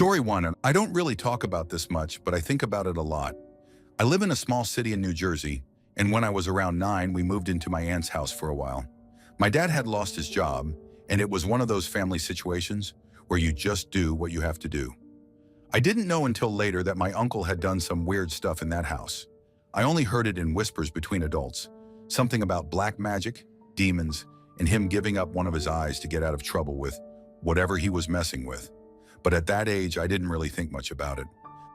Story 1, and I don't really talk about this much, but I think about it a lot. I live in a small city in New Jersey, and when I was around 9, we moved into my aunt's house for a while. My dad had lost his job, and it was one of those family situations where you just do what you have to do. I didn't know until later that my uncle had done some weird stuff in that house. I only heard it in whispers between adults, something about black magic, demons, and him giving up one of his eyes to get out of trouble with whatever he was messing with. But at that age, I didn't really think much about it.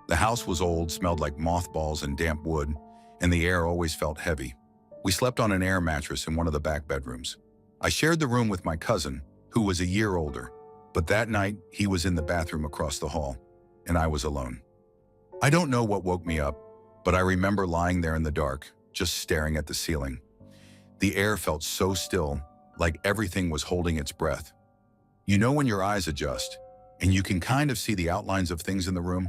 The house was old, smelled like mothballs and damp wood, and the air always felt heavy. We slept on an air mattress in one of the back bedrooms. I shared the room with my cousin, who was a year older, but that night he was in the bathroom across the hall, and I was alone. I don't know what woke me up, but I remember lying there in the dark, just staring at the ceiling. The air felt so still, like everything was holding its breath. You know when your eyes adjust, and you can kind of see the outlines of things in the room?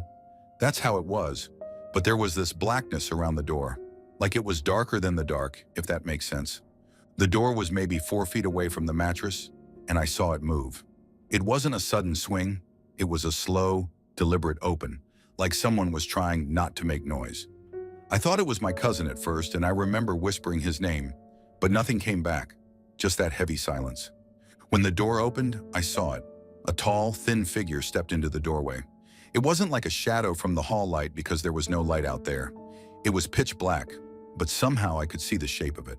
That's how it was, but there was this blackness around the door, like it was darker than the dark, if that makes sense. The door was maybe 4 feet away from the mattress, and I saw it move. It wasn't a sudden swing, it was a slow, deliberate open, like someone was trying not to make noise. I thought it was my cousin at first, and I remember whispering his name, but nothing came back, just that heavy silence. When the door opened, I saw it. A tall, thin figure stepped into the doorway. It wasn't like a shadow from the hall light because there was no light out there. It was pitch black, but somehow I could see the shape of it.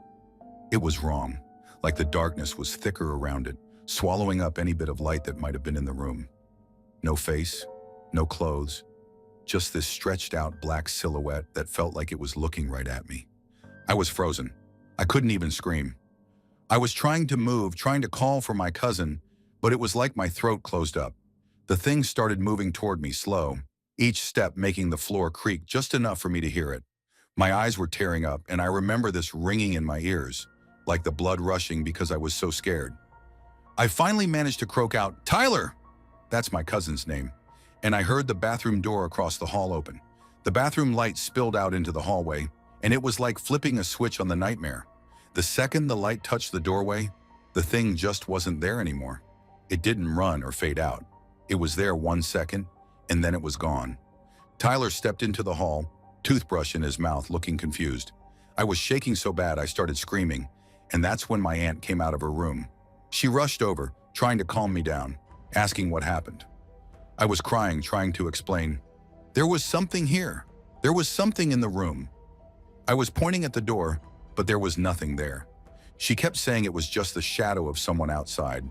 It was wrong, like the darkness was thicker around it, swallowing up any bit of light that might have been in the room. No face, no clothes, just this stretched out black silhouette that felt like it was looking right at me. I was frozen. I couldn't even scream. I was trying to move, trying to call for my cousin, but it was like my throat closed up. The thing started moving toward me slow, each step making the floor creak just enough for me to hear it. My eyes were tearing up, and I remember this ringing in my ears, like the blood rushing because I was so scared. I finally managed to croak out, "Tyler!" That's my cousin's name. And I heard the bathroom door across the hall open. The bathroom light spilled out into the hallway, and it was like flipping a switch on the nightmare. The second the light touched the doorway, the thing just wasn't there anymore. It didn't run or fade out. It was there 1 second, and then it was gone. Tyler stepped into the hall, toothbrush in his mouth, looking confused. I was shaking so bad I started screaming, and that's when my aunt came out of her room. She rushed over, trying to calm me down, asking what happened. I was crying, trying to explain. There was something here. There was something in the room. I was pointing at the door, but there was nothing there. She kept saying it was just the shadow of someone outside.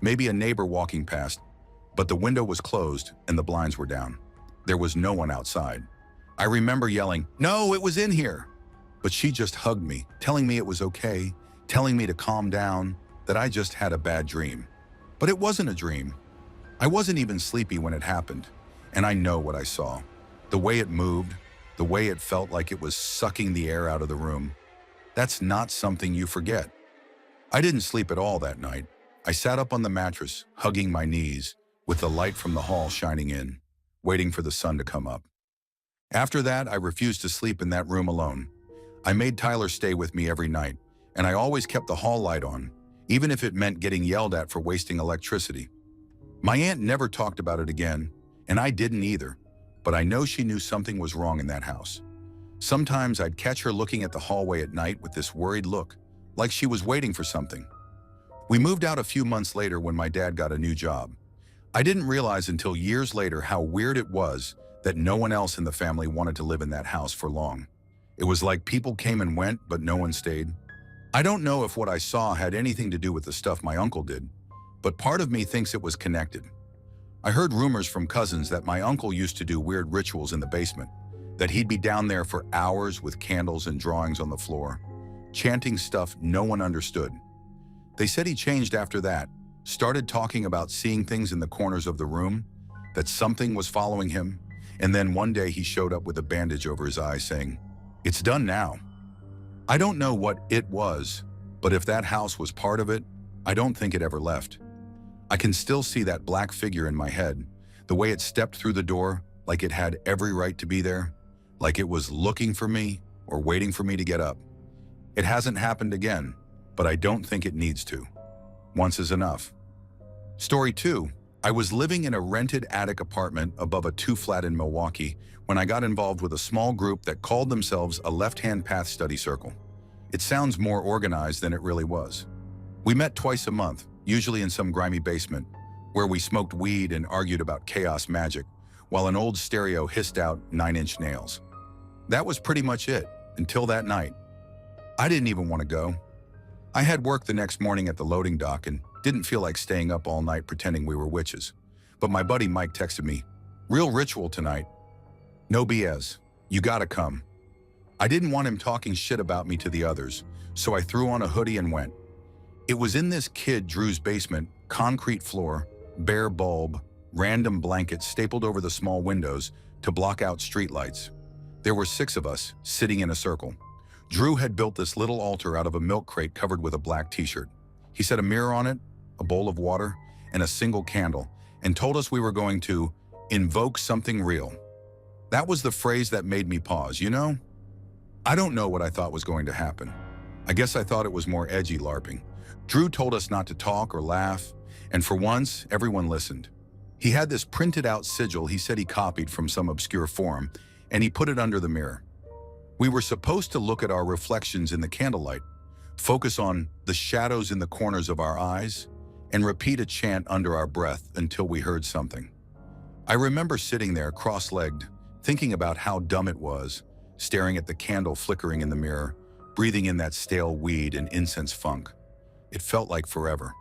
Maybe a neighbor walking past, but the window was closed and the blinds were down. There was no one outside. I remember yelling, "No, it was in here!" But she just hugged me, telling me it was okay, telling me to calm down, that I just had a bad dream. But it wasn't a dream. I wasn't even sleepy when it happened, and I know what I saw. The way it moved, the way it felt like it was sucking the air out of the room. That's not something you forget. I didn't sleep at all that night. I sat up on the mattress, hugging my knees, with the light from the hall shining in, waiting for the sun to come up. After that, I refused to sleep in that room alone. I made Tyler stay with me every night, and I always kept the hall light on, even if it meant getting yelled at for wasting electricity. My aunt never talked about it again, and I didn't either, but I know she knew something was wrong in that house. Sometimes I'd catch her looking at the hallway at night with this worried look, like she was waiting for something. We moved out a few months later when my dad got a new job. I didn't realize until years later how weird it was that no one else in the family wanted to live in that house for long. It was like people came and went, but no one stayed. I don't know if what I saw had anything to do with the stuff my uncle did, but part of me thinks it was connected. I heard rumors from cousins that my uncle used to do weird rituals in the basement, that he'd be down there for hours with candles and drawings on the floor, chanting stuff no one understood. They said he changed after that, started talking about seeing things in the corners of the room, that something was following him, and then one day he showed up with a bandage over his eye saying, "It's done now." I don't know what it was, but if that house was part of it, I don't think it ever left. I can still see that black figure in my head, the way it stepped through the door, like it had every right to be there, like it was looking for me or waiting for me to get up. It hasn't happened again, but I don't think it needs to. Once is enough. Story 2, I was living in a rented attic apartment above a two-flat in Milwaukee when I got involved with a small group that called themselves a left-hand path study circle. It sounds more organized than it really was. We met twice a month, usually in some grimy basement, where we smoked weed and argued about chaos magic, while an old stereo hissed out 9-inch nails. That was pretty much it, until that night. I didn't even want to go. I had work the next morning at the loading dock and didn't feel like staying up all night pretending we were witches. But my buddy Mike texted me, "Real ritual tonight. No BS. You gotta come." I didn't want him talking shit about me to the others, so I threw on a hoodie and went. It was in this kid Drew's basement, concrete floor, bare bulb, random blankets stapled over the small windows to block out streetlights. There were 6 of us, sitting in a circle. Drew had built this little altar out of a milk crate covered with a black t-shirt. He set a mirror on it, a bowl of water, and a single candle, and told us we were going to invoke something real. That was the phrase that made me pause, you know? I don't know what I thought was going to happen. I guess I thought it was more edgy LARPing. Drew told us not to talk or laugh, and for once, everyone listened. He had this printed out sigil he said he copied from some obscure forum, and he put it under the mirror. We were supposed to look at our reflections in the candlelight, focus on the shadows in the corners of our eyes, and repeat a chant under our breath until we heard something. I remember sitting there cross-legged, thinking about how dumb it was, staring at the candle flickering in the mirror, breathing in that stale weed and incense funk. It felt like forever.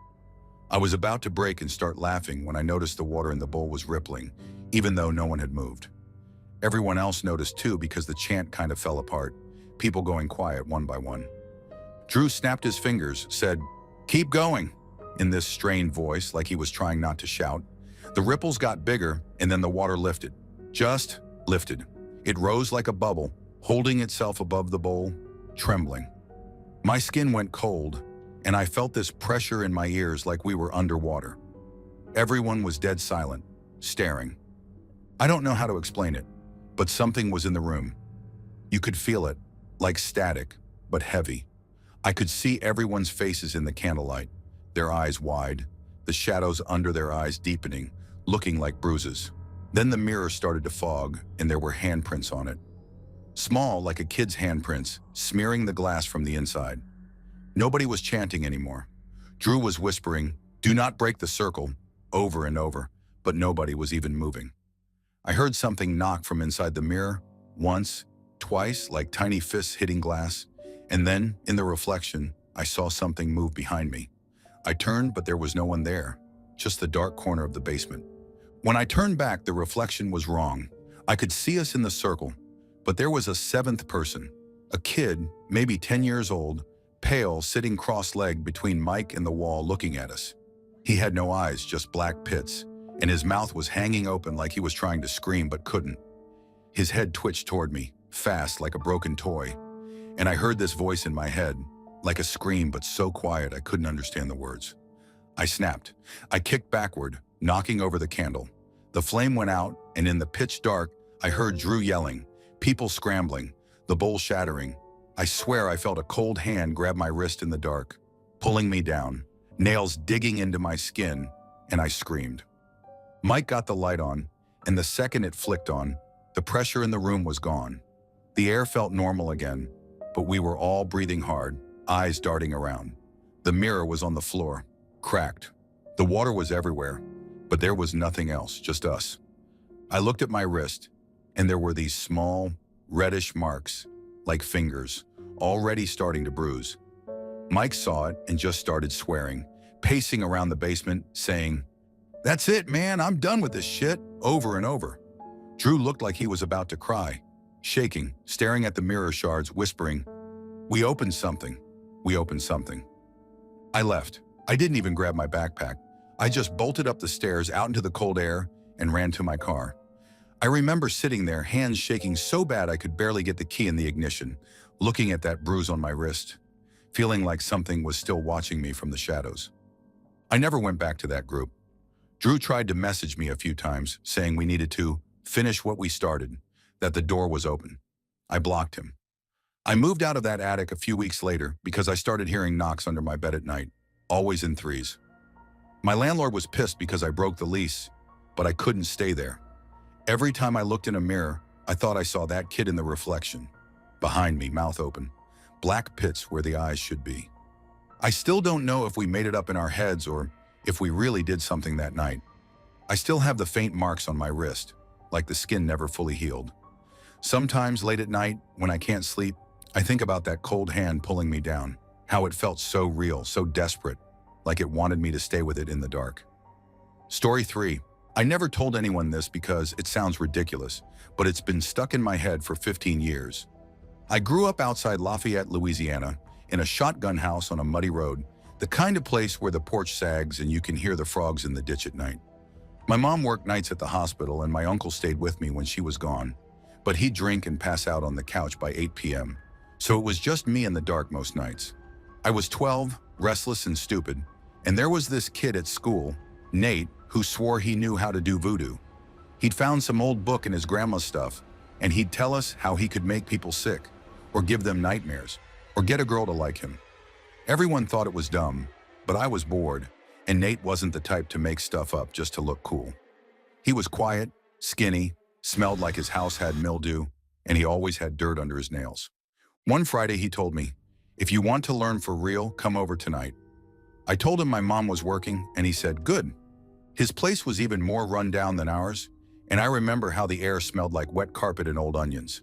I was about to break and start laughing when I noticed the water in the bowl was rippling, even though no one had moved. Everyone else noticed too because the chant kind of fell apart, people going quiet one by one. Drew snapped his fingers, said, "Keep going," in this strained voice like he was trying not to shout. The ripples got bigger and then the water lifted. Just lifted. It rose like a bubble, holding itself above the bowl, trembling. My skin went cold, and I felt this pressure in my ears like we were underwater. Everyone was dead silent, staring. I don't know how to explain it, but something was in the room. You could feel it, like static, but heavy. I could see everyone's faces in the candlelight, their eyes wide, the shadows under their eyes deepening, looking like bruises. Then the mirror started to fog, and there were handprints on it. Small, like a kid's handprints, smearing the glass from the inside. Nobody was chanting anymore. Drew was whispering, "Do not break the circle," over and over, but nobody was even moving. I heard something knock from inside the mirror, once, twice, like tiny fists hitting glass, and then, in the reflection, I saw something move behind me. I turned, but there was no one there, just the dark corner of the basement. When I turned back, the reflection was wrong. I could see us in the circle, but there was a 7th person, a kid, maybe 10 years old, pale, sitting cross-legged between Mike and the wall looking at us. He had no eyes, just black pits, and his mouth was hanging open like he was trying to scream but couldn't. His head twitched toward me, fast like a broken toy, and I heard this voice in my head, like a scream but so quiet I couldn't understand the words. I snapped. I kicked backward, knocking over the candle. The flame went out, and in the pitch dark, I heard Drew yelling, people scrambling, the bowl shattering. I swear I felt a cold hand grab my wrist in the dark, pulling me down, nails digging into my skin, and I screamed. Mike got the light on, and the second it flicked on, the pressure in the room was gone. The air felt normal again, but we were all breathing hard, eyes darting around. The mirror was on the floor, cracked. The water was everywhere, but there was nothing else, just us. I looked at my wrist, and there were these small, reddish marks, like fingers, already starting to bruise. Mike saw it and just started swearing, pacing around the basement, saying, "That's it, man, I'm done with this shit," over and over. Drew looked like he was about to cry, shaking, staring at the mirror shards, whispering, "We opened something. We opened something." I left. I didn't even grab my backpack. I just bolted up the stairs out into the cold air and ran to my car. I remember sitting there, hands shaking so bad I could barely get the key in the ignition, looking at that bruise on my wrist, feeling like something was still watching me from the shadows. I never went back to that group. Drew tried to message me a few times, saying we needed to finish what we started, that the door was open. I blocked him. I moved out of that attic a few weeks later because I started hearing knocks under my bed at night, always in threes. My landlord was pissed because I broke the lease, but I couldn't stay there. Every time I looked in a mirror, I thought I saw that kid in the reflection. Behind me, mouth open. Black pits where the eyes should be. I still don't know if we made it up in our heads or if we really did something that night. I still have the faint marks on my wrist, like the skin never fully healed. Sometimes late at night, when I can't sleep, I think about that cold hand pulling me down, how it felt so real, so desperate, like it wanted me to stay with it in the dark. Story 3. I never told anyone this because it sounds ridiculous, but it's been stuck in my head for 15 years. I grew up outside Lafayette, Louisiana, in a shotgun house on a muddy road, the kind of place where the porch sags and you can hear the frogs in the ditch at night. My mom worked nights at the hospital and my uncle stayed with me when she was gone, but he'd drink and pass out on the couch by 8 p.m., so it was just me in the dark most nights. I was 12, restless and stupid, and there was this kid at school, Nate, who swore he knew how to do voodoo. He'd found some old book in his grandma's stuff, and he'd tell us how he could make people sick, or give them nightmares, or get a girl to like him. Everyone thought it was dumb, but I was bored, and Nate wasn't the type to make stuff up just to look cool. He was quiet, skinny, smelled like his house had mildew, and he always had dirt under his nails. One Friday he told me, "If you want to learn for real, come over tonight." I told him my mom was working, and he said, "Good." His place was even more run down than ours, and I remember how the air smelled like wet carpet and old onions.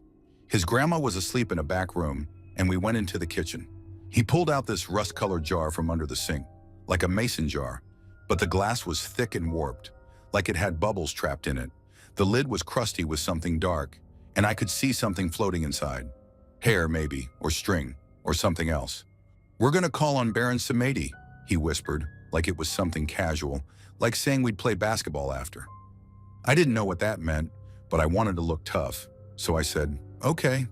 His grandma was asleep in a back room, and we went into the kitchen. He pulled out this rust-colored jar from under the sink, like a mason jar, but the glass was thick and warped, like it had bubbles trapped in it. The lid was crusty with something dark, and I could see something floating inside. Hair, maybe, or string, or something else. "We're gonna call on Baron Samedi," he whispered, like it was something casual, like saying we'd play basketball after. I didn't know what that meant, but I wanted to look tough, so I said, "Okay."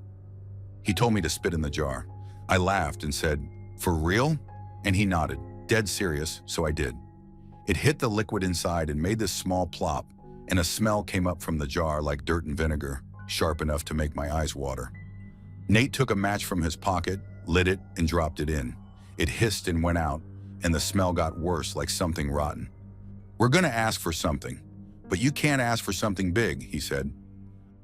He told me to spit in the jar. I laughed and said, "For real?" And he nodded, dead serious, so I did. It hit the liquid inside and made this small plop, and a smell came up from the jar like dirt and vinegar, sharp enough to make my eyes water. Nate took a match from his pocket, lit it, and dropped it in. It hissed and went out, and the smell got worse, like something rotten. "We're gonna ask for something, but you can't ask for something big," he said.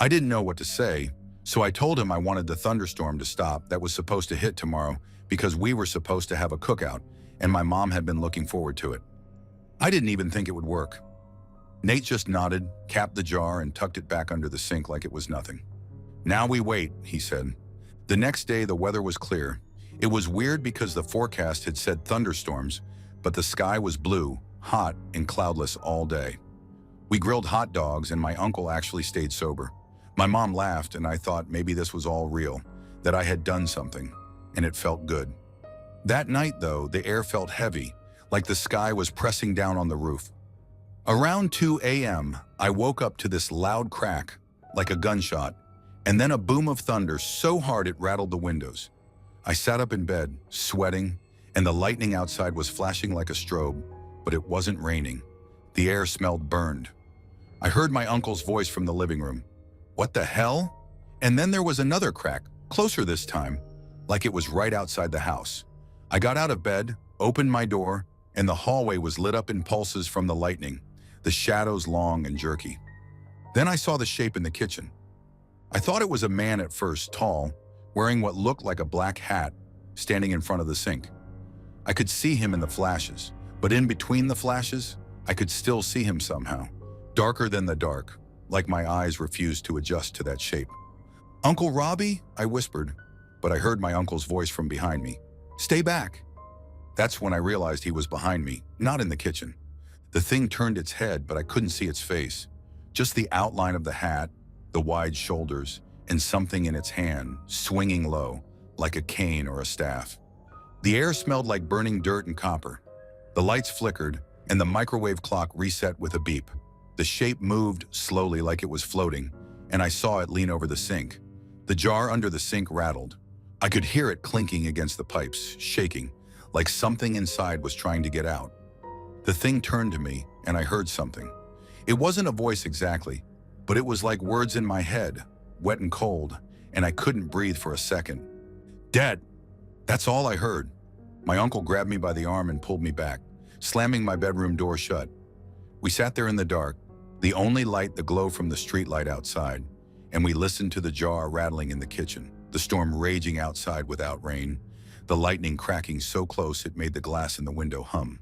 I didn't know what to say, so I told him I wanted the thunderstorm to stop that was supposed to hit tomorrow because we were supposed to have a cookout, and my mom had been looking forward to it. I didn't even think it would work. Nate just nodded, capped the jar, and tucked it back under the sink like it was nothing. "Now we wait," he said. The next day, the weather was clear. It was weird because the forecast had said thunderstorms, but the sky was blue, hot, and cloudless all day. We grilled hot dogs, and my uncle actually stayed sober. My mom laughed, and I thought maybe this was all real, that I had done something, and it felt good. That night, though, the air felt heavy, like the sky was pressing down on the roof. Around 2 a.m., I woke up to this loud crack, like a gunshot, and then a boom of thunder so hard it rattled the windows. I sat up in bed, sweating, and the lightning outside was flashing like a strobe, but it wasn't raining. The air smelled burned. I heard my uncle's voice from the living room. "What the hell?" And then there was another crack, closer this time, like it was right outside the house. I got out of bed, opened my door, and the hallway was lit up in pulses from the lightning, the shadows long and jerky. Then I saw the shape in the kitchen. I thought it was a man at first, tall, wearing what looked like a black hat, standing in front of the sink. I could see him in the flashes, but in between the flashes, I could still see him somehow, darker than the dark, like my eyes refused to adjust to that shape. "Uncle Robbie?" I whispered, but I heard my uncle's voice from behind me. "Stay back." That's when I realized he was behind me, not in the kitchen. The thing turned its head, but I couldn't see its face. Just the outline of the hat, the wide shoulders, and something in its hand, swinging low, like a cane or a staff. The air smelled like burning dirt and copper. The lights flickered, and the microwave clock reset with a beep. The shape moved slowly like it was floating, and I saw it lean over the sink. The jar under the sink rattled. I could hear it clinking against the pipes, shaking, like something inside was trying to get out. The thing turned to me, and I heard something. It wasn't a voice exactly, but it was like words in my head, wet and cold, and I couldn't breathe for a second. "Dad!" That's all I heard. My uncle grabbed me by the arm and pulled me back. slamming my bedroom door shut. We sat there in the dark, the only light the glow from the streetlight outside, and we listened to the jar rattling in the kitchen, the storm raging outside without rain, the lightning cracking so close it made the glass in the window hum.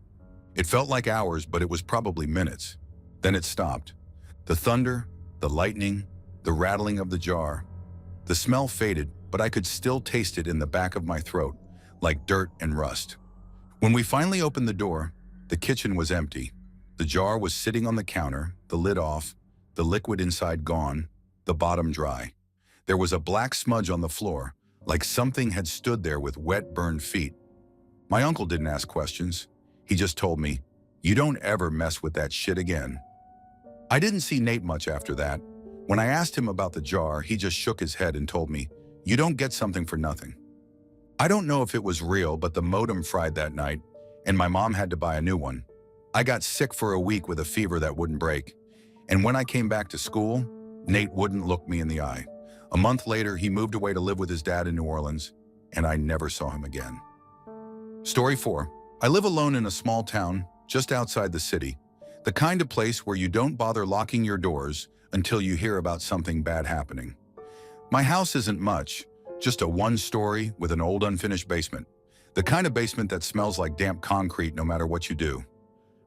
It felt like hours, but it was probably minutes. Then it stopped. The thunder, the lightning, the rattling of the jar. The smell faded, but I could still taste it in the back of my throat, like dirt and rust. When we finally opened the door, the kitchen was empty. The jar was sitting on the counter, the lid off, the liquid inside gone, the bottom dry. There was a black smudge on the floor, like something had stood there with wet, burned feet. My uncle didn't ask questions. He just told me, "You don't ever mess with that shit again." I didn't see Nate much after that. When I asked him about the jar, he just shook his head and told me, "You don't get something for nothing." I don't know if it was real, but the modem fried that night, and my mom had to buy a new one. I got sick for a week with a fever that wouldn't break. And when I came back to school, Nate wouldn't look me in the eye. A month later, he moved away to live with his dad in New Orleans, and I never saw him again. Story 4. I live alone in a small town just outside the city, the kind of place where you don't bother locking your doors until you hear about something bad happening. My house isn't much, just a one-story with an old unfinished basement, the kind of basement that smells like damp concrete no matter what you do.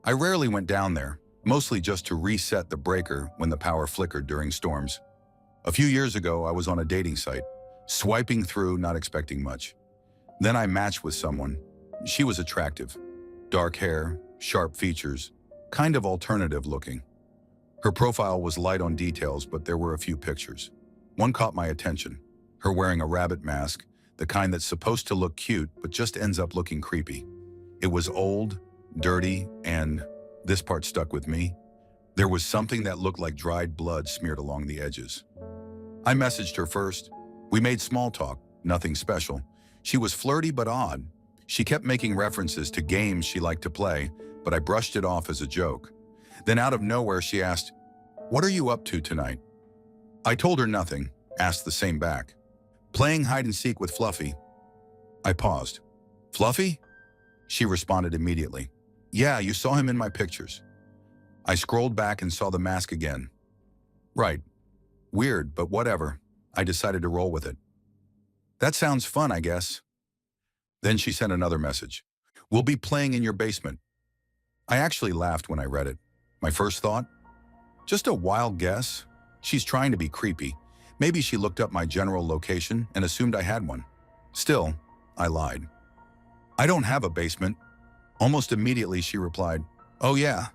I rarely went down there, mostly just to reset the breaker when the power flickered during storms. A few years ago, I was on a dating site, swiping through, not expecting much. Then I matched with someone. She was attractive. Dark hair, sharp features, kind of alternative looking. Her profile was light on details, but there were a few pictures. One caught my attention, her wearing a rabbit mask, the kind that's supposed to look cute, but just ends up looking creepy. It was old, dirty, and this part stuck with me. There was something that looked like dried blood smeared along the edges. I messaged her first. We made small talk, nothing special. She was flirty but odd. She kept making references to games she liked to play, but I brushed it off as a joke. Then out of nowhere, she asked, "What are you up to tonight?" I told her nothing, asked the same back. "Playing hide and seek with Fluffy." I paused. "Fluffy?" She responded immediately. "Yeah, you saw him in my pictures." I scrolled back and saw the mask again. Right. Weird, but whatever. I decided to roll with it. "That sounds fun, I guess." Then she sent another message. "We'll be playing in your basement." I actually laughed when I read it. My first thought? Just a wild guess. She's trying to be creepy. Maybe she looked up my general location and assumed I had one. Still, I lied. "I don't have a basement." Almost immediately she replied, "Oh yeah."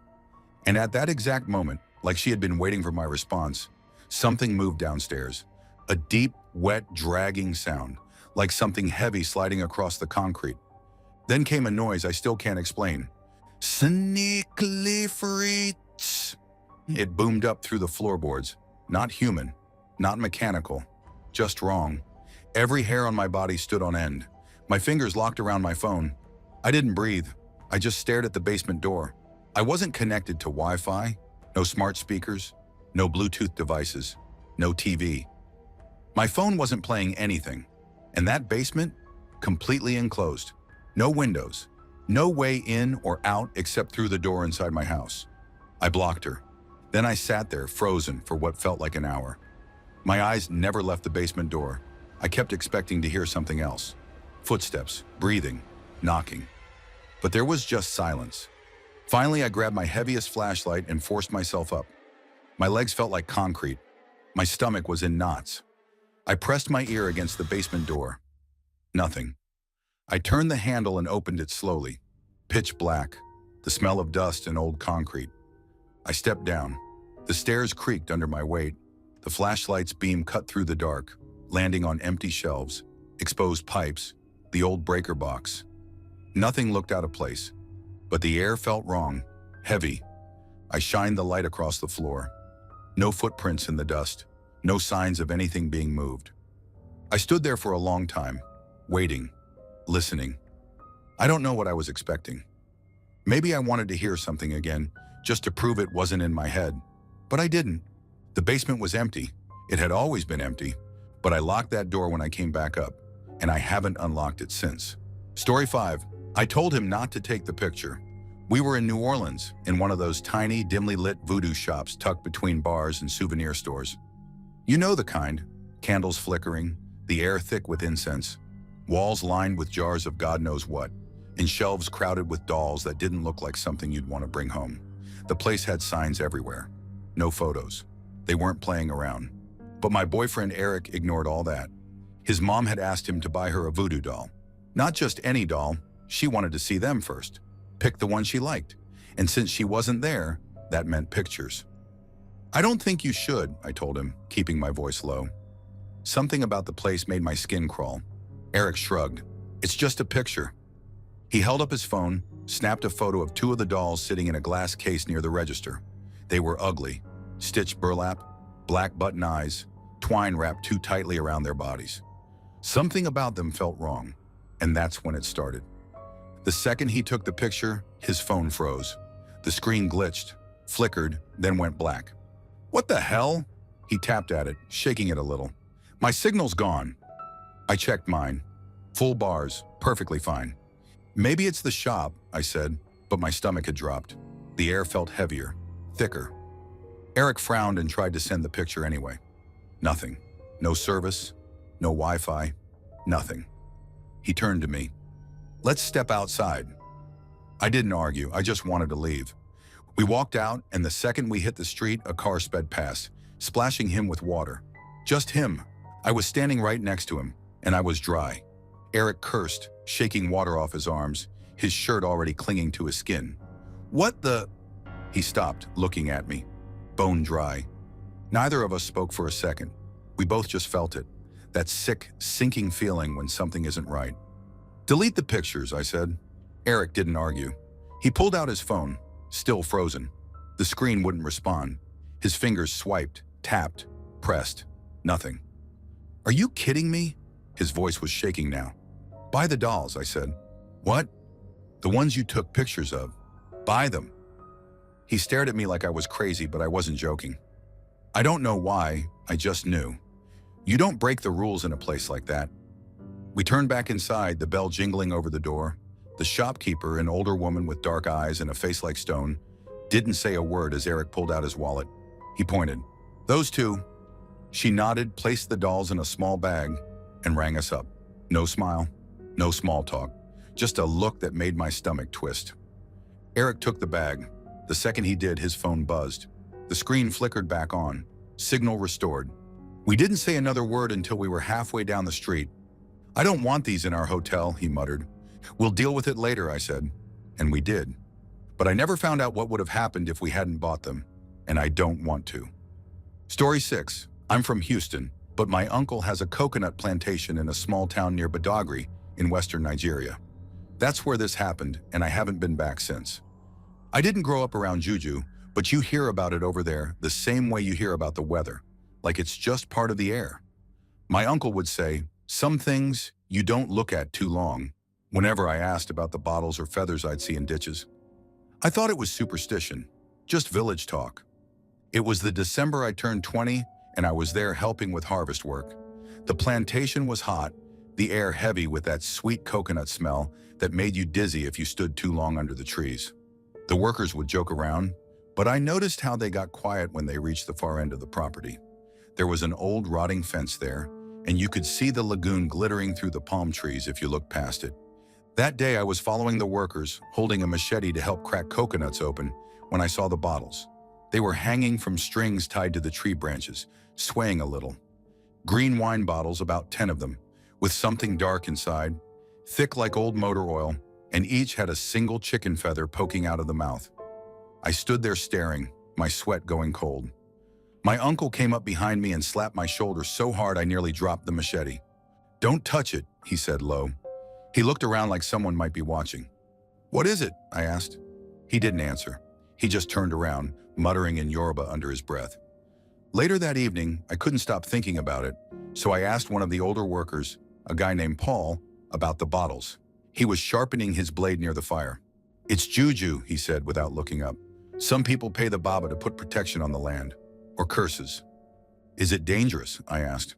And at that exact moment, like she had been waiting for my response, something moved downstairs. A deep, wet, dragging sound, like something heavy sliding across the concrete. Then came a noise I still can't explain. Sneakily freaks. It boomed up through the floorboards. Not human, not mechanical, just wrong. Every hair on my body stood on end. My fingers locked around my phone. I didn't breathe. I just stared at the basement door. I wasn't connected to Wi-Fi, no smart speakers, no Bluetooth devices, no TV. My phone wasn't playing anything. And that basement, completely enclosed. No windows, no way in or out except through the door inside my house. I blocked her. Then I sat there, frozen, for what felt like an hour. My eyes never left the basement door. I kept expecting to hear something else. Footsteps, breathing, knocking. But there was just silence. Finally, I grabbed my heaviest flashlight and forced myself up. My legs felt like concrete. My stomach was in knots. I pressed my ear against the basement door. Nothing. I turned the handle and opened it slowly. Pitch black, the smell of dust and old concrete. I stepped down. The stairs creaked under my weight. The flashlight's beam cut through the dark, landing on empty shelves, exposed pipes, the old breaker box. Nothing looked out of place, but the air felt wrong, heavy. I shined the light across the floor. No footprints in the dust, no signs of anything being moved. I stood there for a long time, waiting, listening. I don't know what I was expecting. Maybe I wanted to hear something again, just to prove it wasn't in my head. But I didn't. The basement was empty. It had always been empty. But I locked that door when I came back up, and I haven't unlocked it since. Story 5. I told him not to take the picture. We were in New Orleans, in one of those tiny, dimly lit voodoo shops tucked between bars and souvenir stores. You know the kind, candles flickering, the air thick with incense, walls lined with jars of God knows what, and shelves crowded with dolls that didn't look like something you'd want to bring home. The place had signs everywhere. No photos. They weren't playing around. But my boyfriend Eric ignored all that. His mom had asked him to buy her a voodoo doll. Not just any doll, she wanted to see them first. Pick the one she liked. And since she wasn't there, that meant pictures. I don't think you should, I told him, keeping my voice low. Something about the place made my skin crawl. Eric shrugged. It's just a picture. He held up his phone, snapped a photo of two of the dolls sitting in a glass case near the register. They were ugly. Stitched burlap, black button eyes, twine wrapped too tightly around their bodies. Something about them felt wrong, and that's when it started. The second he took the picture, his phone froze. The screen glitched, flickered, then went black. What the hell? He tapped at it, shaking it a little. My signal's gone. I checked mine. Full bars, perfectly fine. Maybe it's the shop, I said, but my stomach had dropped. The air felt heavier, thicker. Eric frowned and tried to send the picture anyway. Nothing. No service, no Wi-Fi, nothing. He turned to me. Let's step outside. I didn't argue, I just wanted to leave. We walked out, and the second we hit the street, a car sped past, splashing him with water. Just him. I was standing right next to him, and I was dry. Eric cursed, shaking water off his arms, his shirt already clinging to his skin. What the? He stopped, looking at me. Bone dry. Neither of us spoke for a second. We both just felt it. That sick, sinking feeling when something isn't right. Delete the pictures, I said. Eric didn't argue. He pulled out his phone, still frozen. The screen wouldn't respond. His fingers swiped, tapped, pressed. Nothing. Are you kidding me? His voice was shaking now. Buy the dolls, I said. What? The ones you took pictures of. Buy them. He stared at me like I was crazy, but I wasn't joking. I don't know why, I just knew. You don't break the rules in a place like that. We turned back inside, the bell jingling over the door. The shopkeeper, an older woman with dark eyes and a face like stone, didn't say a word as Eric pulled out his wallet. He pointed. Those two. She nodded, placed the dolls in a small bag, and rang us up. No smile, no small talk, just a look that made my stomach twist. Eric took the bag. The second he did, his phone buzzed. The screen flickered back on. Signal restored. We didn't say another word until we were halfway down the street. I don't want these in our hotel, he muttered. We'll deal with it later, I said. And we did. But I never found out what would have happened if we hadn't bought them. And I don't want to. Story 6. I'm from Houston, but my uncle has a coconut plantation in a small town near Badagry in western Nigeria. That's where this happened, and I haven't been back since. I didn't grow up around Juju, but you hear about it over there the same way you hear about the weather, like it's just part of the air. My uncle would say, some things you don't look at too long, whenever I asked about the bottles or feathers I'd see in ditches. I thought it was superstition, just village talk. It was the December I turned 20, and I was there helping with harvest work. The plantation was hot, the air heavy with that sweet coconut smell that made you dizzy if you stood too long under the trees. The workers would joke around, but I noticed how they got quiet when they reached the far end of the property. There was an old rotting fence there, and you could see the lagoon glittering through the palm trees if you looked past it. That day I was following the workers, holding a machete to help crack coconuts open, when I saw the bottles. They were hanging from strings tied to the tree branches, swaying a little. Green wine bottles, about 10 of them, with something dark inside, thick like old motor oil, and each had a single chicken feather poking out of the mouth. I stood there staring, my sweat going cold. My uncle came up behind me and slapped my shoulder so hard I nearly dropped the machete. Don't touch it, he said low. He looked around like someone might be watching. What is it? I asked. He didn't answer. He just turned around, muttering in Yoruba under his breath. Later that evening, I couldn't stop thinking about it, so I asked one of the older workers, a guy named Paul, about the bottles. He was sharpening his blade near the fire. It's Juju, he said without looking up. Some people pay the Baba to put protection on the land. Or curses. Is it dangerous? I asked.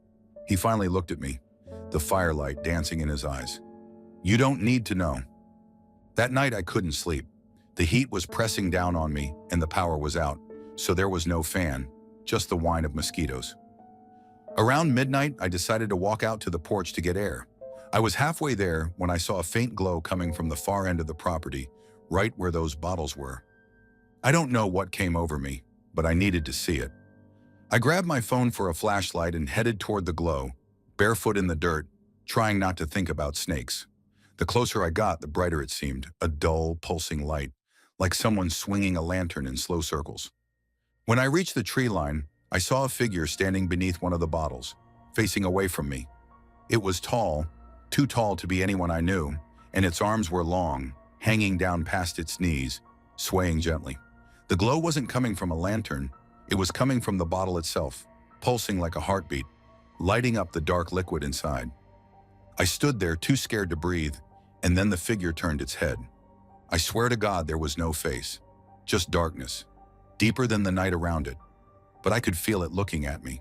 He finally looked at me, the firelight dancing in his eyes. You don't need to know. That night I couldn't sleep. The heat was pressing down on me and the power was out, so there was no fan, just the whine of mosquitoes. Around midnight, I decided to walk out to the porch to get air. I was halfway there when I saw a faint glow coming from the far end of the property, right where those bottles were. I don't know what came over me, but I needed to see it. I grabbed my phone for a flashlight and headed toward the glow, barefoot in the dirt, trying not to think about snakes. The closer I got, the brighter it seemed, a dull, pulsing light, like someone swinging a lantern in slow circles. When I reached the tree line, I saw a figure standing beneath one of the bottles, facing away from me. It was tall, too tall to be anyone I knew, and its arms were long, hanging down past its knees, swaying gently. The glow wasn't coming from a lantern, it was coming from the bottle itself, pulsing like a heartbeat, lighting up the dark liquid inside. I stood there too scared to breathe, and then the figure turned its head. I swear to God there was no face, just darkness, deeper than the night around it. But I could feel it looking at me.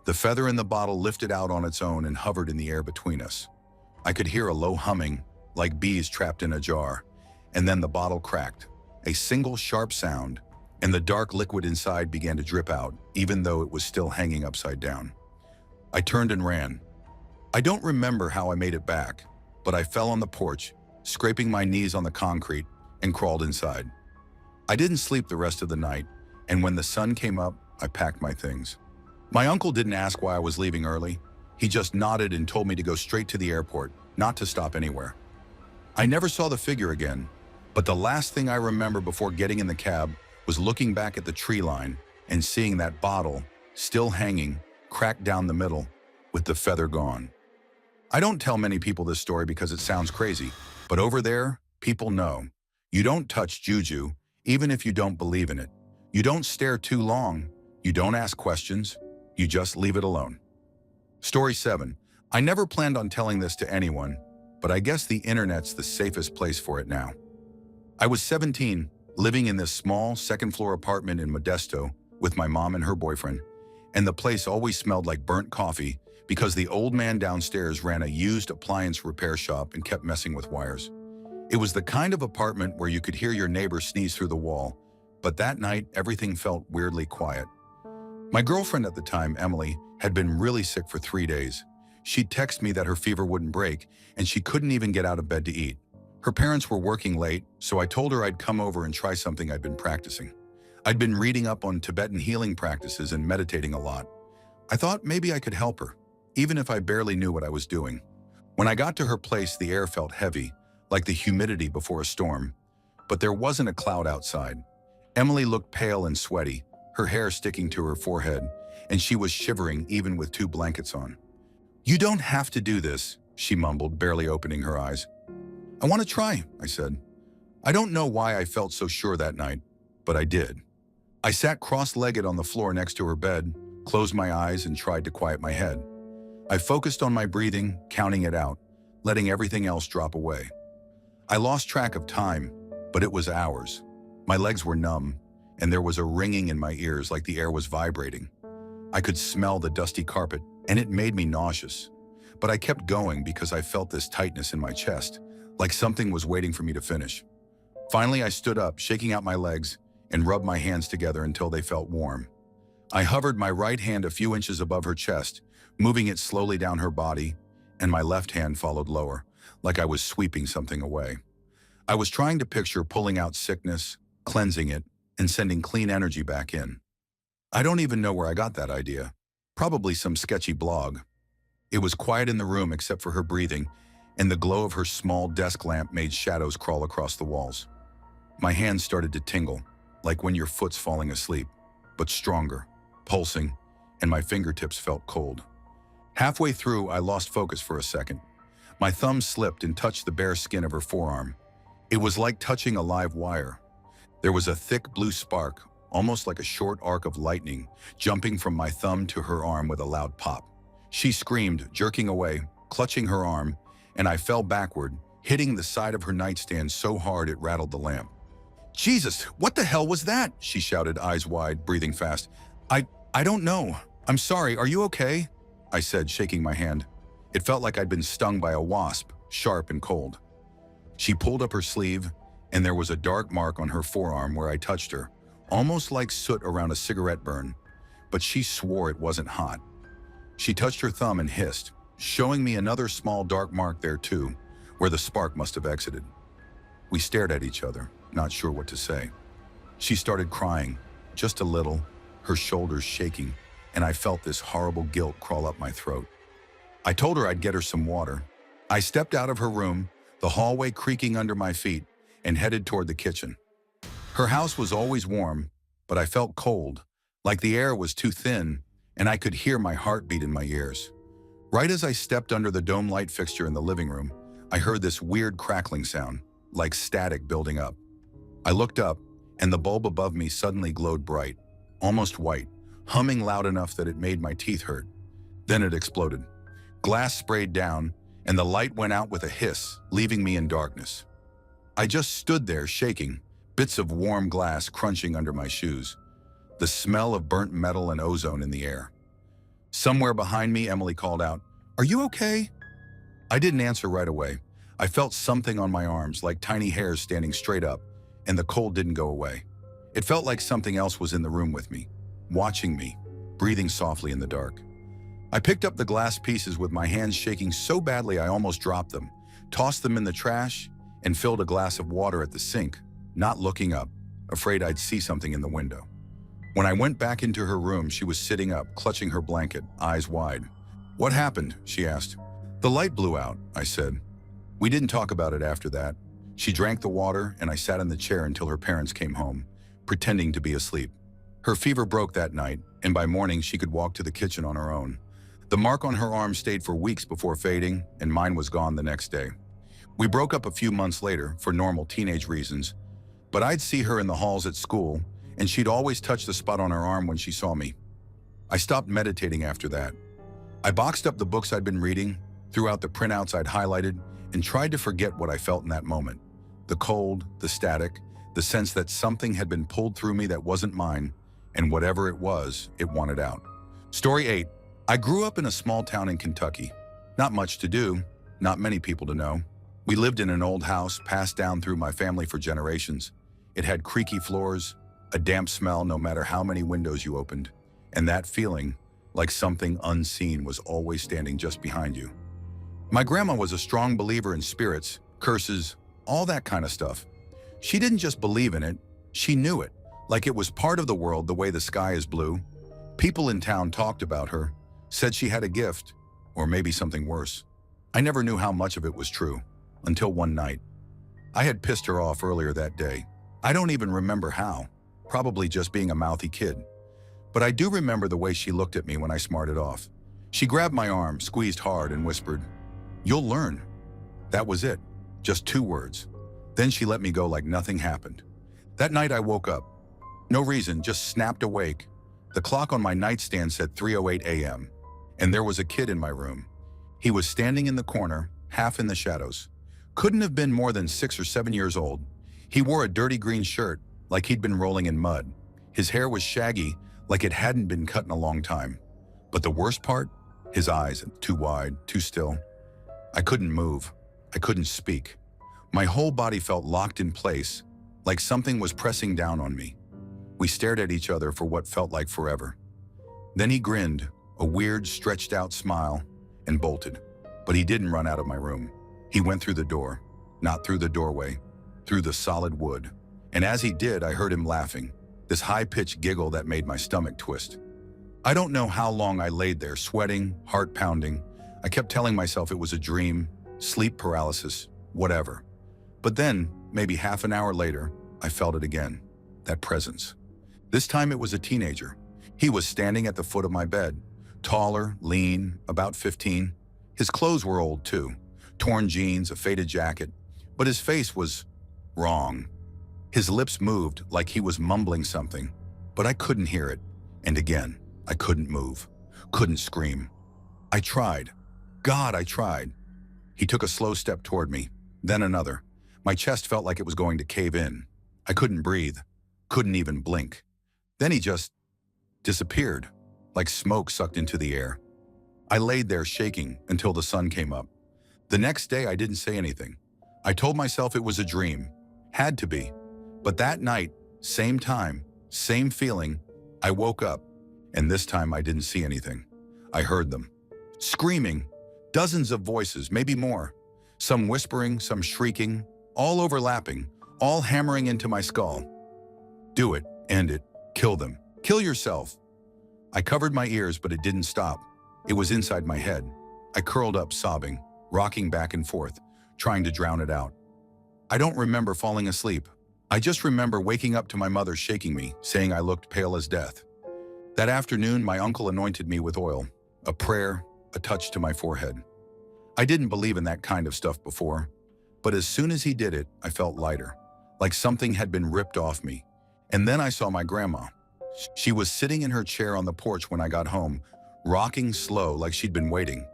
The feather in the bottle lifted out on its own and hovered in the air between us. I could hear a low humming, like bees trapped in a jar, and then the bottle cracked, a single sharp sound, and the dark liquid inside began to drip out, even though it was still hanging upside down. I turned and ran. I don't remember how I made it back, but I fell on the porch, scraping my knees on the concrete, and crawled inside. I didn't sleep the rest of the night, and when the sun came up, I packed my things. My uncle didn't ask why I was leaving early. He just nodded and told me to go straight to the airport, not to stop anywhere. I never saw the figure again, but the last thing I remember before getting in the cab was looking back at the tree line and seeing that bottle, still hanging, cracked down the middle, with the feather gone. I don't tell many people this story because it sounds crazy, but over there, people know. You don't touch Juju, even if you don't believe in it. You don't stare too long. You don't ask questions. You just leave it alone. Story 7. I never planned on telling this to anyone, but I guess the internet's the safest place for it now. I was 17, living in this small second-floor apartment in Modesto with my mom and her boyfriend, and the place always smelled like burnt coffee because the old man downstairs ran a used appliance repair shop and kept messing with wires. It was the kind of apartment where you could hear your neighbor sneeze through the wall, but that night everything felt weirdly quiet. My girlfriend at the time, Emily, had been really sick for 3 days. She'd text me that her fever wouldn't break, and she couldn't even get out of bed to eat. Her parents were working late, so I told her I'd come over and try something I'd been practicing. I'd been reading up on Tibetan healing practices and meditating a lot. I thought maybe I could help her, even if I barely knew what I was doing. When I got to her place, the air felt heavy, like the humidity before a storm. But there wasn't a cloud outside. Emily looked pale and sweaty, her hair sticking to her forehead, and she was shivering even with 2 blankets on. "You don't have to do this," she mumbled, barely opening her eyes. "I want to try," I said. I don't know why I felt so sure that night, but I did. I sat cross-legged on the floor next to her bed, closed my eyes, and tried to quiet my head. I focused on my breathing, counting it out, letting everything else drop away. I lost track of time, but it was hours. My legs were numb, and there was a ringing in my ears like the air was vibrating. I could smell the dusty carpet, and it made me nauseous. But I kept going because I felt this tightness in my chest, like something was waiting for me to finish. Finally, I stood up, shaking out my legs, and rubbed my hands together until they felt warm. I hovered my right hand a few inches above her chest, moving it slowly down her body, and my left hand followed lower, like I was sweeping something away. I was trying to picture pulling out sickness, cleansing it, and sending clean energy back in. I don't even know where I got that idea. Probably some sketchy blog. It was quiet in the room except for her breathing, and the glow of her small desk lamp made shadows crawl across the walls. My hands started to tingle, like when your foot's falling asleep, but stronger, pulsing, and my fingertips felt cold. Halfway through, I lost focus for a second. My thumb slipped and touched the bare skin of her forearm. It was like touching a live wire. There was a thick blue spark, almost like a short arc of lightning, jumping from my thumb to her arm with a loud pop. She screamed, jerking away, clutching her arm, and I fell backward, hitting the side of her nightstand so hard it rattled the lamp. "Jesus, what the hell was that?" she shouted, eyes wide, breathing fast. I don't know. I'm sorry, are you okay?" I said, shaking my hand. It felt like I'd been stung by a wasp, sharp and cold. She pulled up her sleeve, and there was a dark mark on her forearm where I touched her, almost like soot around a cigarette burn, but she swore it wasn't hot. She touched her thumb and hissed, showing me another small dark mark there too, where the spark must have exited. We stared at each other, not sure what to say. She started crying, just a little, her shoulders shaking, and I felt this horrible guilt crawl up my throat. I told her I'd get her some water. I stepped out of her room, the hallway creaking under my feet, and headed toward the kitchen. Her house was always warm, but I felt cold, like the air was too thin, and I could hear my heartbeat in my ears. Right as I stepped under the dome light fixture in the living room, I heard this weird crackling sound, like static building up. I looked up, and the bulb above me suddenly glowed bright, almost white, humming loud enough that it made my teeth hurt. Then it exploded. Glass sprayed down, and the light went out with a hiss, leaving me in darkness. I just stood there shaking, bits of warm glass crunching under my shoes, the smell of burnt metal and ozone in the air. Somewhere behind me, Emily called out, "Are you okay?" I didn't answer right away. I felt something on my arms, like tiny hairs standing straight up, and the cold didn't go away. It felt like something else was in the room with me, watching me, breathing softly in the dark. I picked up the glass pieces with my hands shaking so badly I almost dropped them, tossed them in the trash, and filled a glass of water at the sink, not looking up, afraid I'd see something in the window. When I went back into her room, she was sitting up, clutching her blanket, eyes wide. "What happened?" she asked. "The light blew out," I said. We didn't talk about it after that. She drank the water, and I sat in the chair until her parents came home, pretending to be asleep. Her fever broke that night, and by morning she could walk to the kitchen on her own. The mark on her arm stayed for weeks before fading, and mine was gone the next day. We broke up a few months later for normal teenage reasons, but I'd see her in the halls at school, and she'd always touch the spot on her arm when she saw me. I stopped meditating after that. I boxed up the books I'd been reading, threw out the printouts I'd highlighted, and tried to forget what I felt in that moment. The cold, the static, the sense that something had been pulled through me that wasn't mine, and whatever it was, it wanted out. Story 8. I grew up in a small town in Kentucky. Not much to do, not many people to know. We lived in an old house passed down through my family for generations. It had creaky floors, a damp smell no matter how many windows you opened, and that feeling, like something unseen was always standing just behind you. My grandma was a strong believer in spirits, curses, all that kind of stuff. She didn't just believe in it, she knew it, like it was part of the world the way the sky is blue. People in town talked about her, said she had a gift, or maybe something worse. I never knew how much of it was true, until one night. I had pissed her off earlier that day. I don't even remember how, probably just being a mouthy kid. But I do remember the way she looked at me when I smarted off. She grabbed my arm, squeezed hard, and whispered, "You'll learn." That was it, just 2 words. Then she let me go like nothing happened. That night I woke up. No reason, just snapped awake. The clock on my nightstand said 3:08 a.m., and there was a kid in my room. He was standing in the corner, half in the shadows. Couldn't have been more than 6 or 7 years old. He wore a dirty green shirt, like he'd been rolling in mud. His hair was shaggy, like it hadn't been cut in a long time. But the worst part? His eyes, too wide, too still. I couldn't move. I couldn't speak. My whole body felt locked in place, like something was pressing down on me. We stared at each other for what felt like forever. Then he grinned, a weird, stretched-out smile, and bolted. But he didn't run out of my room. He went through the door, not through the doorway, through the solid wood. And as he did, I heard him laughing, this high-pitched giggle that made my stomach twist. I don't know how long I laid there, sweating, heart pounding. I kept telling myself it was a dream, sleep paralysis, whatever. But then, maybe half an hour later, I felt it again, that presence. This time it was a teenager. He was standing at the foot of my bed, taller, lean, about 15. His clothes were old too, torn jeans, a faded jacket, but his face was wrong. His lips moved like he was mumbling something, but I couldn't hear it. And again, I couldn't move, couldn't scream. I tried. God, I tried. He took a slow step toward me, then another. My chest felt like it was going to cave in. I couldn't breathe, couldn't even blink. Then he just disappeared, like smoke sucked into the air. I laid there shaking until the sun came up. The next day, I didn't say anything. I told myself it was a dream, Had to be. But that night, same time, same feeling, I woke up, and this time I didn't see anything. I heard them. Screaming, dozens of voices, maybe more. Some whispering, some shrieking, all overlapping, all hammering into my skull. Do it, end it, kill them, kill yourself. I covered my ears, but it didn't stop. It was inside my head. I curled up, sobbing, rocking back and forth, trying to drown it out. I don't remember falling asleep. I just remember waking up to my mother shaking me, saying I looked pale as death. That afternoon, my uncle anointed me with oil, a prayer, a touch to my forehead. I didn't believe in that kind of stuff before, but as soon as he did it, I felt lighter, like something had been ripped off me. And then I saw my grandma. She was sitting in her chair on the porch when I got home, rocking slow like she'd been waiting.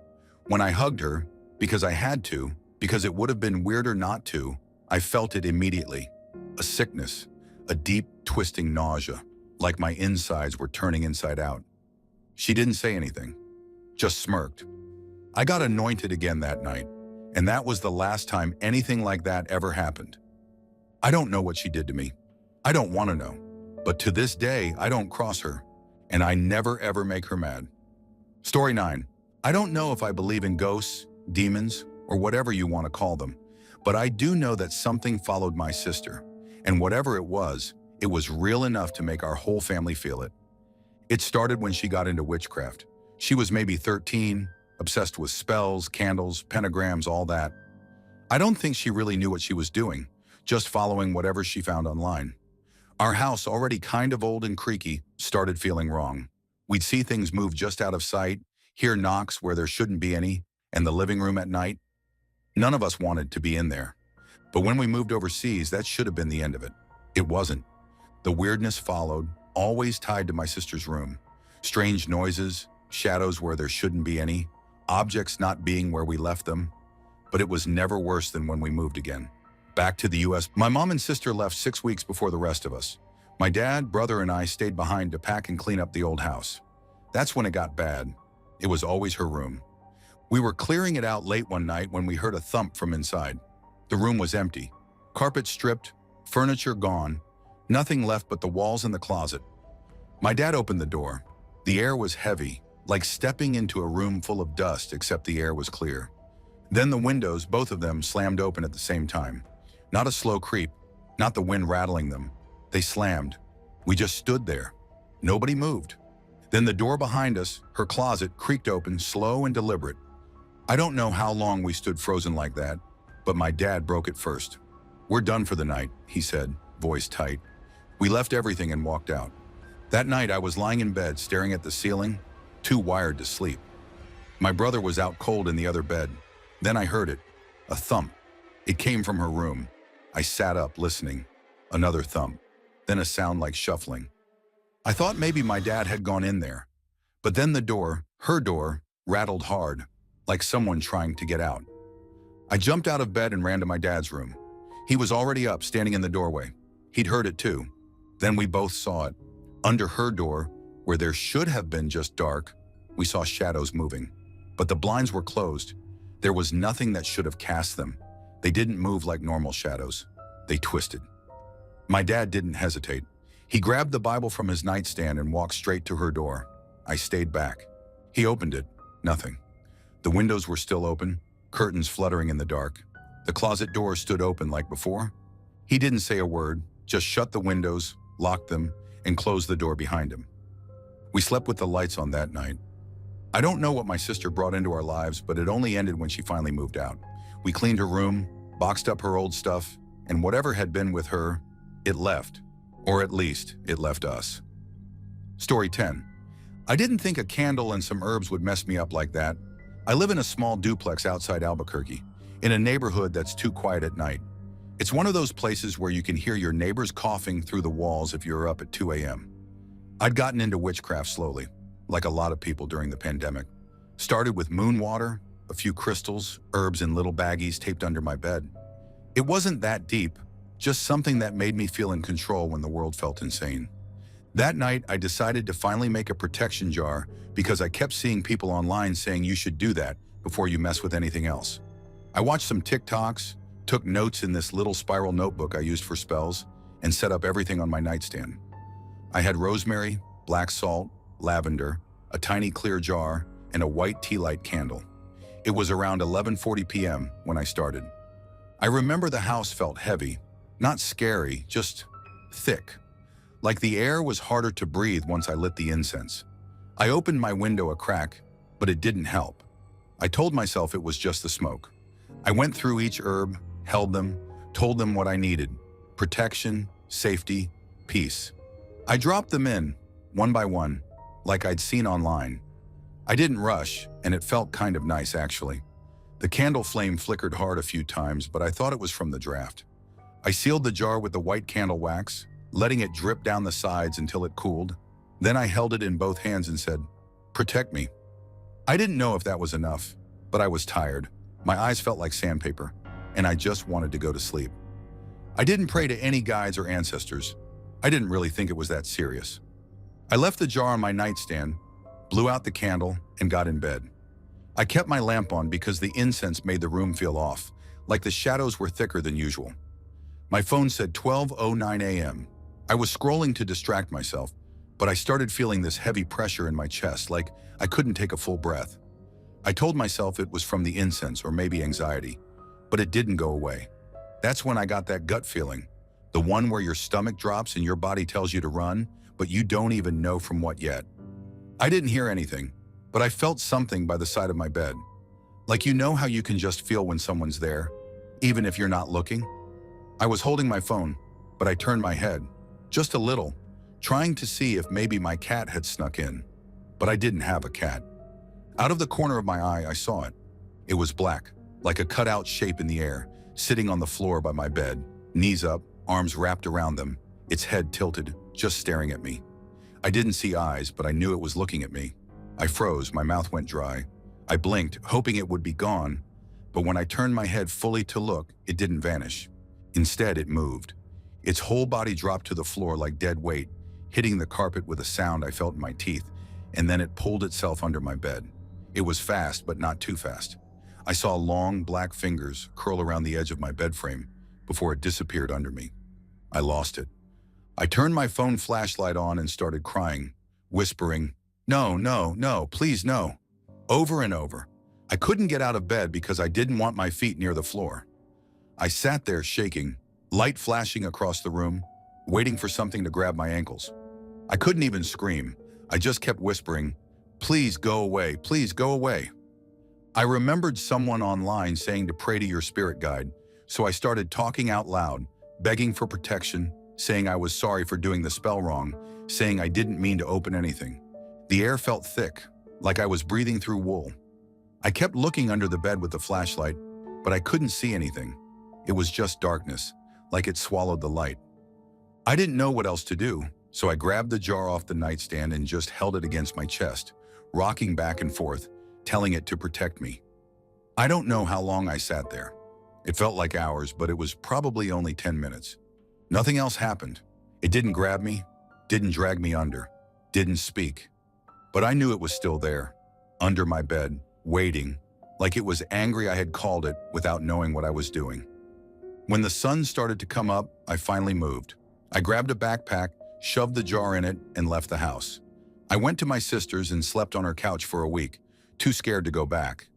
When I hugged her, because I had to, because it would have been weirder not to, I felt it immediately. A sickness, a deep, twisting nausea, like my insides were turning inside out. She didn't say anything, just smirked. I got anointed again that night, and that was the last time anything like that ever happened. I don't know what she did to me. I don't want to know. But to this day, I don't cross her, and I never ever make her mad. Story 9. I don't know if I believe in ghosts, demons, or whatever you want to call them, but I do know that something followed my sister, and whatever it was real enough to make our whole family feel it. It started when she got into witchcraft. She was maybe 13, obsessed with spells, candles, pentagrams, all that. I don't think she really knew what she was doing, just following whatever she found online. Our house, already kind of old and creaky, started feeling wrong. We'd see things move just out of sight, hear knocks where there shouldn't be any, and the living room at night. None of us wanted to be in there. But when we moved overseas, that should have been the end of it. It wasn't. The weirdness followed, always tied to my sister's room. Strange noises, shadows where there shouldn't be any, objects not being where we left them. But it was never worse than when we moved again. Back to the US, my mom and sister left 6 weeks before the rest of us. My dad, brother, and I stayed behind to pack and clean up the old house. That's when it got bad. It was always her room. We were clearing it out late one night when we heard a thump from inside. The room was empty. Carpet stripped, furniture gone, nothing left but the walls and the closet. My dad opened the door. The air was heavy, like stepping into a room full of dust, except the air was clear. Then the windows, both of them, slammed open at the same time. Not a slow creep, not the wind rattling them. They slammed. We just stood there. Nobody moved. Then the door behind us, her closet, creaked open, slow and deliberate. I don't know how long we stood frozen like that, but my dad broke it first. "We're done for the night," he said, voice tight. We left everything and walked out. That night I was lying in bed, staring at the ceiling, too wired to sleep. My brother was out cold in the other bed. Then I heard it, a thump. It came from her room. I sat up, listening. Another thump, then a sound like shuffling. I thought maybe my dad had gone in there. But then the door, her door, rattled hard, like someone trying to get out. I jumped out of bed and ran to my dad's room. He was already up, standing in the doorway. He'd heard it too. Then we both saw it. Under her door, where there should have been just dark, we saw shadows moving. But the blinds were closed. There was nothing that should have cast them. They didn't move like normal shadows. They twisted. My dad didn't hesitate. He grabbed the Bible from his nightstand and walked straight to her door. I stayed back. He opened it. Nothing. The windows were still open, curtains fluttering in the dark. The closet door stood open like before. He didn't say a word, just shut the windows, locked them, and closed the door behind him. We slept with the lights on that night. I don't know what my sister brought into our lives, but it only ended when she finally moved out. We cleaned her room, boxed up her old stuff, and whatever had been with her, it left. Or at least, it left us. Story 10. I didn't think a candle and some herbs would mess me up like that. I live in a small duplex outside Albuquerque, in a neighborhood that's too quiet at night. It's one of those places where you can hear your neighbors coughing through the walls if you're up at 2 a.m. I'd gotten into witchcraft slowly, like a lot of people during the pandemic. Started with moon water, a few crystals, herbs in little baggies taped under my bed. It wasn't that deep, just something that made me feel in control when the world felt insane. That night, I decided to finally make a protection jar because I kept seeing people online saying you should do that before you mess with anything else. I watched some TikToks, took notes in this little spiral notebook I used for spells, and set up everything on my nightstand. I had rosemary, black salt, lavender, a tiny clear jar, and a white tea light candle. It was around 11:40 p.m. when I started. I remember the house felt heavy, not scary, just thick. Like the air was harder to breathe once I lit the incense. I opened my window a crack, but it didn't help. I told myself it was just the smoke. I went through each herb, held them, told them what I needed: protection, safety, peace. I dropped them in, one by one, like I'd seen online. I didn't rush, and it felt kind of nice, actually. The candle flame flickered hard a few times, but I thought it was from the draft. I sealed the jar with the white candle wax, letting it drip down the sides until it cooled. Then I held it in both hands and said, "Protect me." I didn't know if that was enough, but I was tired. My eyes felt like sandpaper, and I just wanted to go to sleep. I didn't pray to any guides or ancestors. I didn't really think it was that serious. I left the jar on my nightstand, blew out the candle, and got in bed. I kept my lamp on because the incense made the room feel off, like the shadows were thicker than usual. My phone said 12:09 a.m. I was scrolling to distract myself, but I started feeling this heavy pressure in my chest, like I couldn't take a full breath. I told myself it was from the incense or maybe anxiety, but it didn't go away. That's when I got that gut feeling, the one where your stomach drops and your body tells you to run, but you don't even know from what yet. I didn't hear anything, but I felt something by the side of my bed. Like, you know how you can just feel when someone's there, even if you're not looking? I was holding my phone, but I turned my head, just a little, trying to see if maybe my cat had snuck in. But I didn't have a cat. Out of the corner of my eye, I saw it. It was black, like a cutout shape in the air, sitting on the floor by my bed, knees up, arms wrapped around them, its head tilted, just staring at me. I didn't see eyes, but I knew it was looking at me. I froze, my mouth went dry. I blinked, hoping it would be gone, but when I turned my head fully to look, it didn't vanish. Instead, it moved. Its whole body dropped to the floor like dead weight, hitting the carpet with a sound I felt in my teeth, and then it pulled itself under my bed. It was fast, but not too fast. I saw long, black fingers curl around the edge of my bed frame before it disappeared under me. I lost it. I turned my phone flashlight on and started crying, whispering, "No, no, no, please no," over and over. I couldn't get out of bed because I didn't want my feet near the floor. I sat there shaking, light flashing across the room, waiting for something to grab my ankles. I couldn't even scream. I just kept whispering, "Please go away, please go away." I remembered someone online saying to pray to your spirit guide, so I started talking out loud, begging for protection, saying I was sorry for doing the spell wrong, saying I didn't mean to open anything. The air felt thick, like I was breathing through wool. I kept looking under the bed with the flashlight, but I couldn't see anything. It was just darkness, like it swallowed the light. I didn't know what else to do, so I grabbed the jar off the nightstand and just held it against my chest, rocking back and forth, telling it to protect me. I don't know how long I sat there. It felt like hours, but it was probably only 10 minutes. Nothing else happened. It didn't grab me, didn't drag me under, didn't speak. But I knew it was still there, under my bed, waiting, like it was angry I had called it without knowing what I was doing. When the sun started to come up, I finally moved. I grabbed a backpack, shoved the jar in it, and left the house. I went to my sister's and slept on her couch for a week, too scared to go back.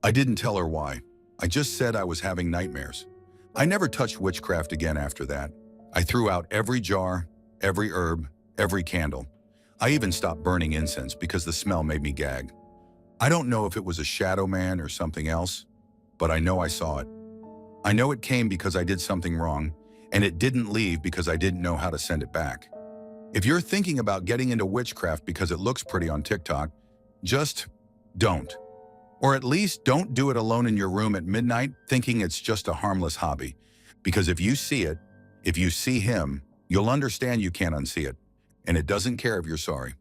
I didn't tell her why. I just said I was having nightmares. I never touched witchcraft again after that. I threw out every jar, every herb, every candle. I even stopped burning incense because the smell made me gag. I don't know if it was a shadow man or something else, but I know I saw it. I know it came because I did something wrong, and it didn't leave because I didn't know how to send it back. If you're thinking about getting into witchcraft because it looks pretty on TikTok, just don't. Or at least don't do it alone in your room at midnight thinking it's just a harmless hobby. Because if you see it, if you see him, you'll understand you can't unsee it. And it doesn't care if you're sorry.